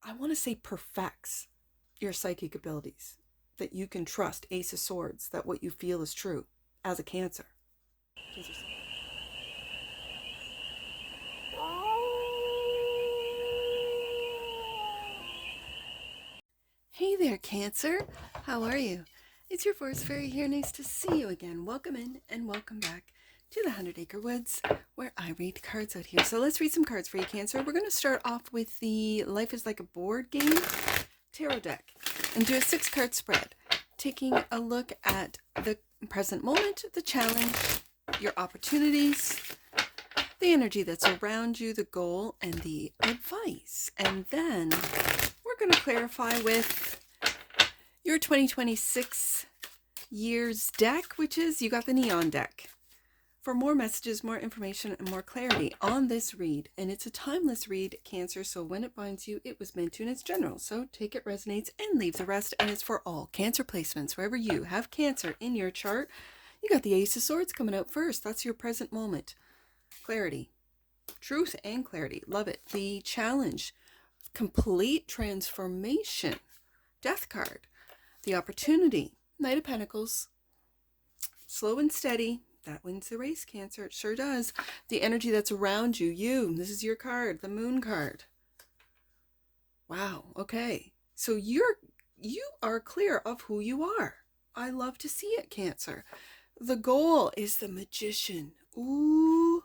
I want to say perfects your psychic abilities, that you can trust, Ace of Swords, that what you feel is true as a Cancer. Hey there, Cancer. How are you? It's your Forest Fairy here. Nice to see you again. Welcome in and welcome back to the 100 Acre Woods, where I read cards out here. So let's read some cards for you, Cancer. We're going to start off with the Life is Like a Board Game tarot deck and do a 6-card spread, taking a look at the present moment, the challenge, your opportunities, the energy that's around you, the goal, and the advice. And then we're going to clarify with your 2026 year's deck, which is, you got the Neon deck. For more messages, more information, and more clarity on this read, and it's a timeless read, Cancer, so when it binds you, it was meant to, and it's general. So take it, resonates, and leave the rest, and it's for all Cancer placements. Wherever you have Cancer in your chart, you got the Ace of Swords coming out first. That's your present moment. Clarity. Truth and clarity. Love it. The challenge. Complete transformation. Death card. The opportunity. Knight of Pentacles. Slow and steady. That wins the race, Cancer. It sure does. The energy that's around you. You. This is your card. The Moon card. Wow. Okay. So you are clear of who you are. I love to see it, Cancer. The goal is the Magician. Ooh.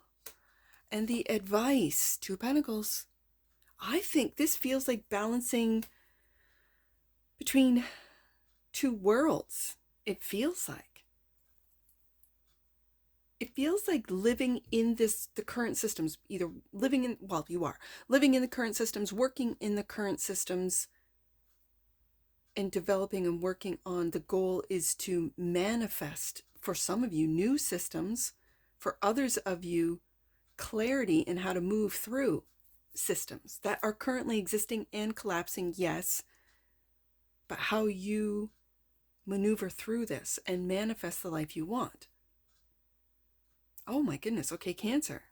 And the advice. 2 Pentacles. I think this feels like balancing between 2 worlds. It feels like. It feels like living in the current systems, either living in, well, you are living in the current systems, working in the current systems, and developing and working on. The goal is to manifest, for some of you, new systems, for others of you, clarity in how to move through systems that are currently existing and collapsing, yes, but how you maneuver through this and manifest the life you want. Oh my goodness. Okay, Cancer.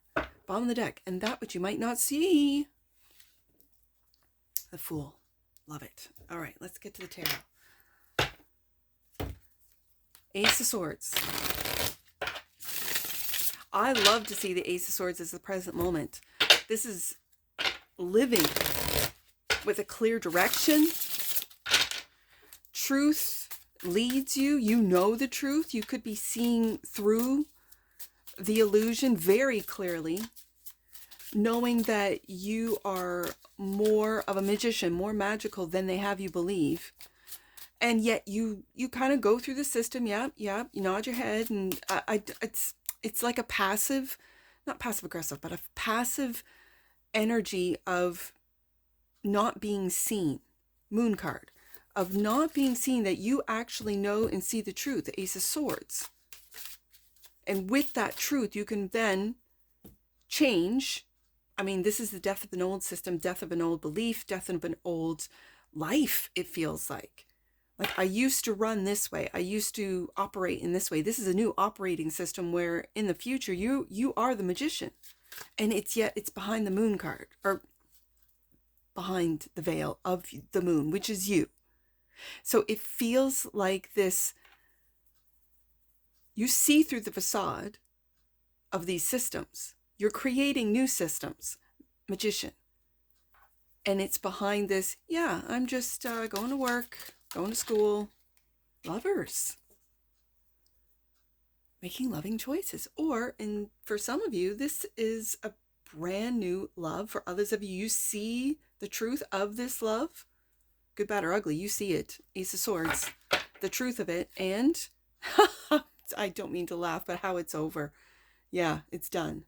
Bottom of the deck. And that which you might not see. The Fool. Love it. All right, let's get to the tarot. Ace of Swords. I love to see the Ace of Swords as the present moment. This is living with a clear direction. Truth leads you. You know the truth. You could be seeing through the illusion very clearly, knowing that you are more of a magician, more magical than they have you believe. And yet you kind of go through the system. Yep. You nod your head, and it's like a passive, not passive aggressive, but a passive energy of not being seen. Moon card. Of not being seen, that you actually know and see the truth. The Ace of Swords. And with that truth, you can then change. I mean, this is the death of an old system, death of an old belief, death of an old life, it feels like. Like, I used to run this way. I used to operate in this way. This is a new operating system where in the future, you are the magician. And it's behind the Moon card, or behind the veil of the moon, which is you. So it feels like this. You see through the facade of these systems. You're creating new systems, Magician. And it's behind this, yeah, I'm just going to work, going to school. Lovers. Making loving choices. Or, and for some of you, this is a brand new love. For others of you, you see the truth of this love. Good, bad, or ugly, you see it. Ace of Swords. The truth of it. And I don't mean to laugh, but how it's over. Yeah, it's done.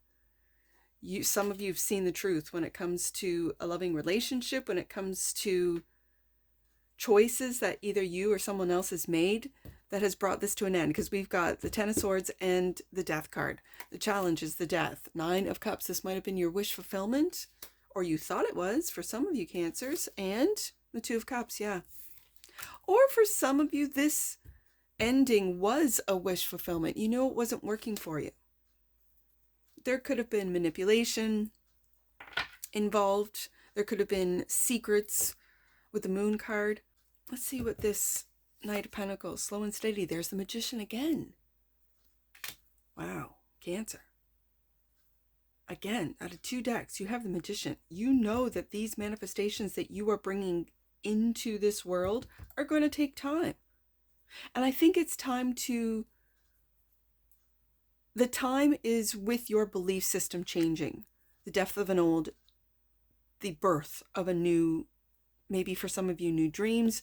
Some of you have seen the truth when it comes to a loving relationship, when it comes to choices that either you or someone else has made that has brought this to an end. Because we've got the 10 of Swords and the Death card. The challenge is the death. 9 of Cups. This might have been your wish fulfillment, or you thought it was for some of you Cancers. And the 2 of Cups, yeah. Or for some of you, this ending was a wish fulfillment. You know it wasn't working for you. There could have been manipulation involved. There could have been secrets with the Moon card. Let's see what this Knight of Pentacles, slow and steady. There's the Magician again. Wow, Cancer. Again, out of 2 decks, you have the Magician. You know that these manifestations that you are bringing into this world are going to take time. And I think it's time to... The time is with your belief system changing. The death of an old, the birth of a new, maybe for some of you, new dreams,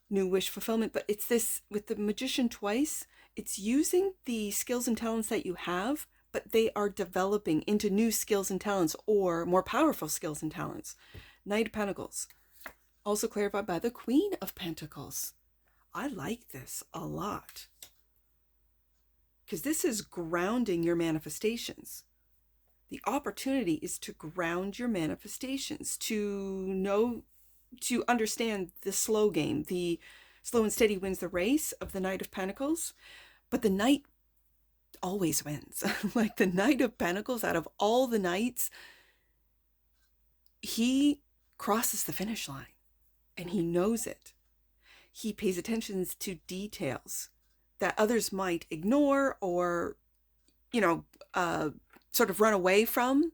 new wish fulfillment. But it's this, with the Magician twice, it's using the skills and talents that you have, but they are developing into new skills and talents, or more powerful skills and talents. Knight of Pentacles, also clarified by the Queen of Pentacles. I like this a lot, because this is grounding your manifestations. The opportunity is to ground your manifestations, to know, to understand the slow game. The slow and steady wins the race of the Knight of Pentacles, but the Knight always wins. Like the Knight of Pentacles, out of all the knights, he crosses the finish line and he knows it. He pays attention to details that others might ignore or, sort of run away from.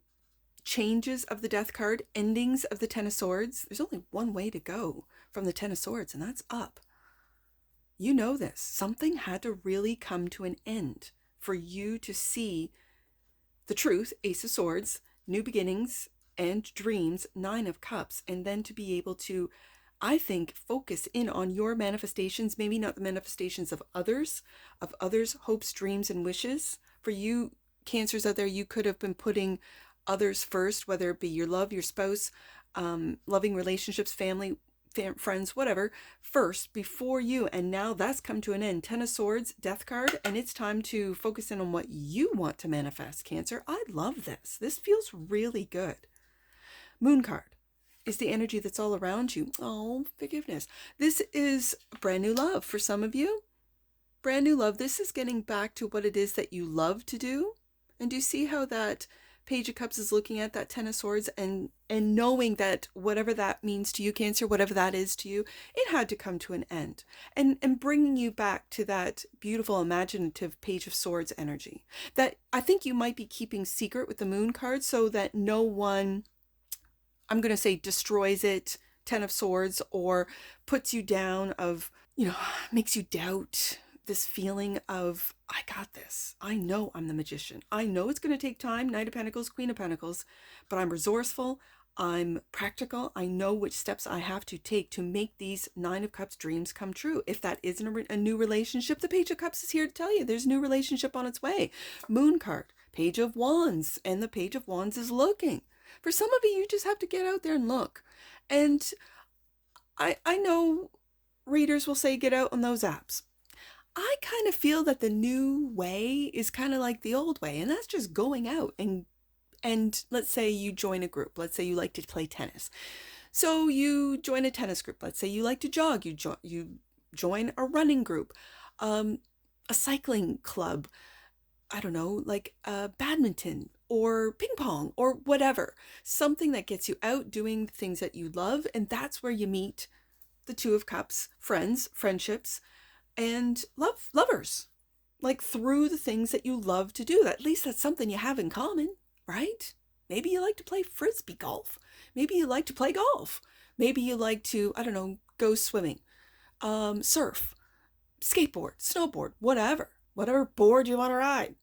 Changes of the Death card, endings of the Ten of Swords. There's only one way to go from the Ten of Swords, and that's up. You know this. Something had to really come to an end for you to see the truth, Ace of Swords, new beginnings and dreams, Nine of Cups, and then to be able to, I think, focus in on your manifestations, maybe not the manifestations of others' hopes, dreams, and wishes. For you Cancers out there, you could have been putting others first, whether it be your love, your spouse, loving relationships, family, friends, whatever, first before you. And now that's come to an end. Ten of Swords, Death card, and it's time to focus in on what you want to manifest, Cancer. I love this. This feels really good. Moon card is the energy that's all around you. Oh, forgiveness. This is brand new love for some of you. Brand new love. This is getting back to what it is that you love to do. And do you see how that Page of Cups is looking at that Ten of Swords and knowing that whatever that means to you, Cancer, whatever that is to you, it had to come to an end. And bringing you back to that beautiful, imaginative Page of Swords energy that I think you might be keeping secret with the Moon card, so that no one, I'm going to say, destroys it, Ten of Swords, or puts you down of, makes you doubt this feeling of, I got this. I know I'm the Magician. I know it's going to take time, Knight of Pentacles, Queen of Pentacles, but I'm resourceful. I'm practical. I know which steps I have to take to make these Nine of Cups dreams come true. If that isn't a new relationship, the Page of Cups is here to tell you there's a new relationship on its way. Moon card, Page of Wands, and the Page of Wands is looking. For some of you just have to get out there and look. And I know readers will say get out on those apps. I kind of feel that the new way is kind of like the old way, and that's just going out and let's say you join a group. Let's say you like to play tennis. So you join a tennis group. Let's say you like to jog. You join a running group, a cycling club. I don't know, like badminton or ping pong or whatever. Something that gets you out doing things that you love, and that's where you meet the Two of Cups, friends, friendships, and lovers, like through the things that you love to do. At least that's something you have in common, right? Maybe you like to play frisbee golf. Maybe you like to play golf. Maybe you like to, I don't know, go swimming, surf, skateboard, snowboard, whatever board you want to ride,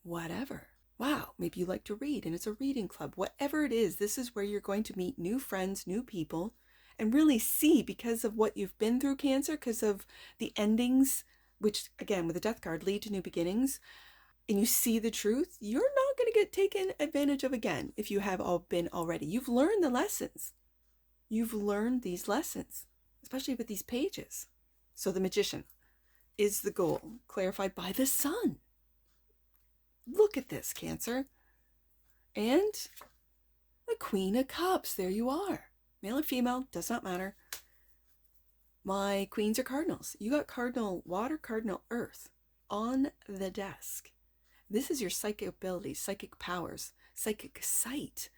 whatever. Wow, maybe you like to read and it's a reading club. Whatever it is, this is where you're going to meet new friends, new people, and really see, because of what you've been through, Cancer, because of the endings, which again with the Death card lead to new beginnings, and you see the truth, you're not going to get taken advantage of again if you have all been already. You've learned the lessons. You've learned these lessons, especially with these pages. So the Magician is the goal, clarified by the Sun. Look at this, Cancer. And the Queen of Cups, there you are. Male or female, does not matter. My queens are cardinals. You got cardinal water, cardinal earth on the desk. This is your psychic abilities, psychic powers, psychic sight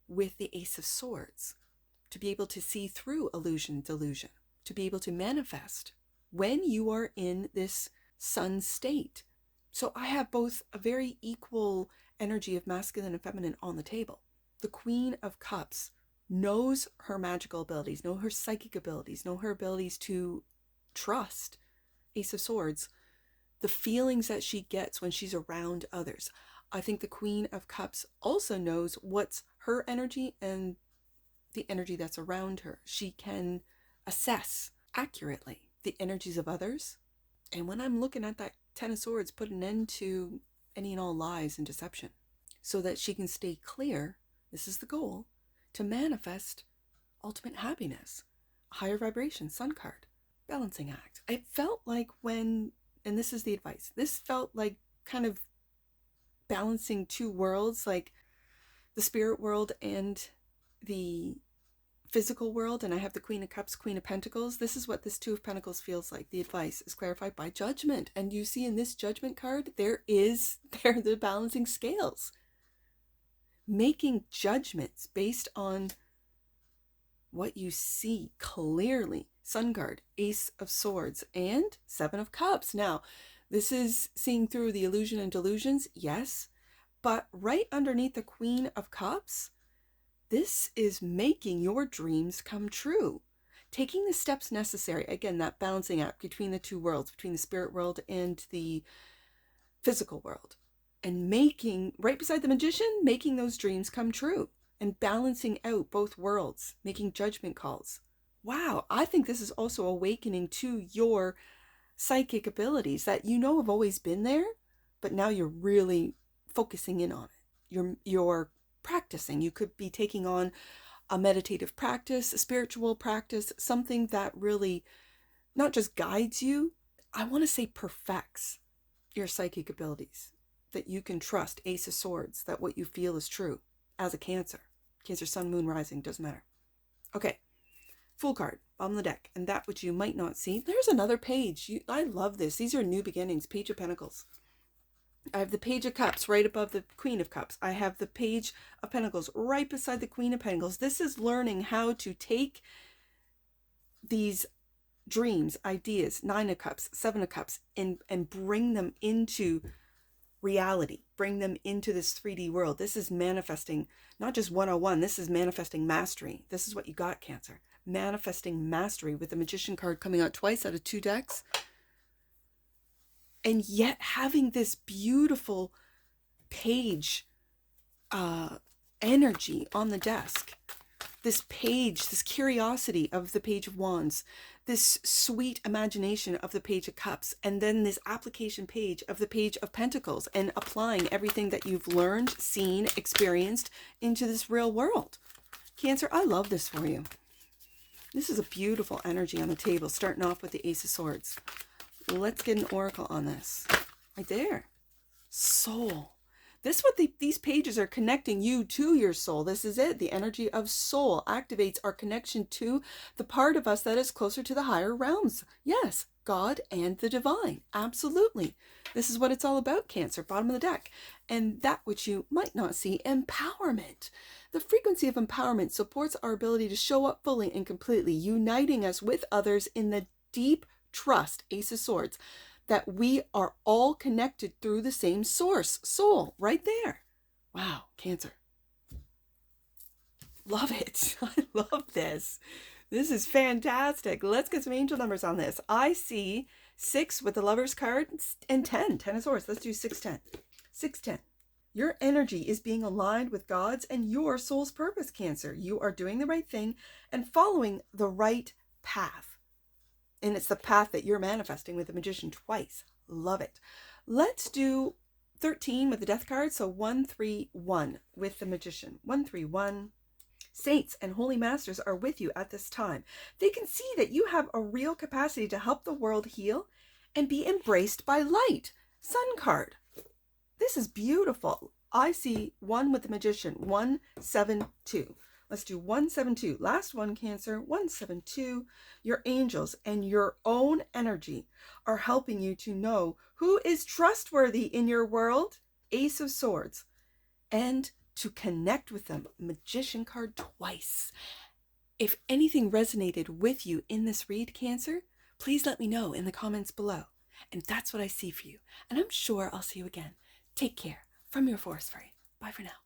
with the Ace of Swords. to be able to see through illusion, delusion, to be able to manifest when you are in this sun state. So I have both a very equal energy of masculine and feminine on the table. The Queen of Cups knows her magical abilities, know her psychic abilities, know her abilities to trust. Ace of Swords, the feelings that she gets when she's around others. I think the Queen of Cups also knows what's her energy and the energy that's around her. She can assess accurately the energies of others. And when I'm looking at that Ten of Swords, put an end to any and all lies and deception so that she can stay clear. This is the goal, to manifest ultimate happiness. Higher vibration, Sun card, balancing act. It felt like when, and this is the advice, this felt like kind of balancing two worlds, like the spirit world and the physical world. And I have the Queen of Cups, Queen of Pentacles. This is what this Two of Pentacles feels like. The advice is clarified by judgment. And you see in this judgment card, there the balancing scales. Making judgments based on what you see clearly. Sun card, Ace of Swords, and Seven of Cups. Now, this is seeing through the illusion and delusions, yes, but right underneath the Queen of Cups, this is making your dreams come true. Taking the steps necessary, again, that balancing act between the two worlds, between the spirit world and the physical world. And making, right beside the Magician, making those dreams come true. And balancing out both worlds, making judgment calls. Wow, I think this is also awakening to your psychic abilities that you know have always been there, but now you're really focusing in on it. You're practicing. You could be taking on a meditative practice, a spiritual practice, something that really not just guides you, I want to say perfects your psychic abilities, that you can trust. Ace of Swords, that what you feel is true as a Cancer. Cancer, Sun, Moon, Rising, doesn't matter. Okay, Fool card, bottom of the deck, and that which you might not see. There's another page. I love this. These are new beginnings. Page of Pentacles. I have the Page of Cups right above the Queen of Cups. I have the Page of Pentacles right beside the Queen of Pentacles. This is learning how to take these dreams, ideas, Nine of Cups, Seven of Cups, and bring them into reality, bring them into this 3D world. This is manifesting, not just 101, this is manifesting mastery. This is what you got, Cancer. Manifesting mastery with the Magician card coming out twice out of 2 decks. And yet having this beautiful page energy on the desk. This page, this curiosity of the Page of Wands, this sweet imagination of the Page of Cups, and then this application page of the Page of Pentacles, and applying everything that you've learned, seen, experienced into this real world. Cancer, I love this for you. This is a beautiful energy on the table, starting off with the Ace of Swords. Let's get an oracle on this. Right there. Soul. This is what these pages are connecting you to your soul. This is it. The energy of soul activates our connection to the part of us that is closer to the higher realms. Yes, God and the divine. Absolutely. This is what it's all about, Cancer. Bottom of the deck. And that which you might not see, empowerment. The frequency of empowerment supports our ability to show up fully and completely, uniting us with others in the deep trust, Ace of Swords, that we are all connected through the same source, soul, right there. Wow, Cancer. Love it. I love this. This is fantastic. Let's get some angel numbers on this. I see 6 with the Lover's card and 10. 10 of Swords. Let's do 610. 610. Your energy is being aligned with God's and your soul's purpose, Cancer. You are doing the right thing and following the right path. And it's the path that you're manifesting with the Magician twice. Love it. Let's do 13 with the Death card. So 131 with the Magician. 131. Saints and holy masters are with you at this time. They can see that you have a real capacity to help the world heal and be embraced by light. Sun card. This is beautiful. I see 1 with the Magician. 172. Let's do 172. Last one, Cancer. 172. Your angels and your own energy are helping you to know who is trustworthy in your world. Ace of Swords. And to connect with them. Magician card twice. If anything resonated with you in this read, Cancer, please let me know in the comments below. And that's what I see for you. And I'm sure I'll see you again. Take care. From your Forest Fairy. Bye for now.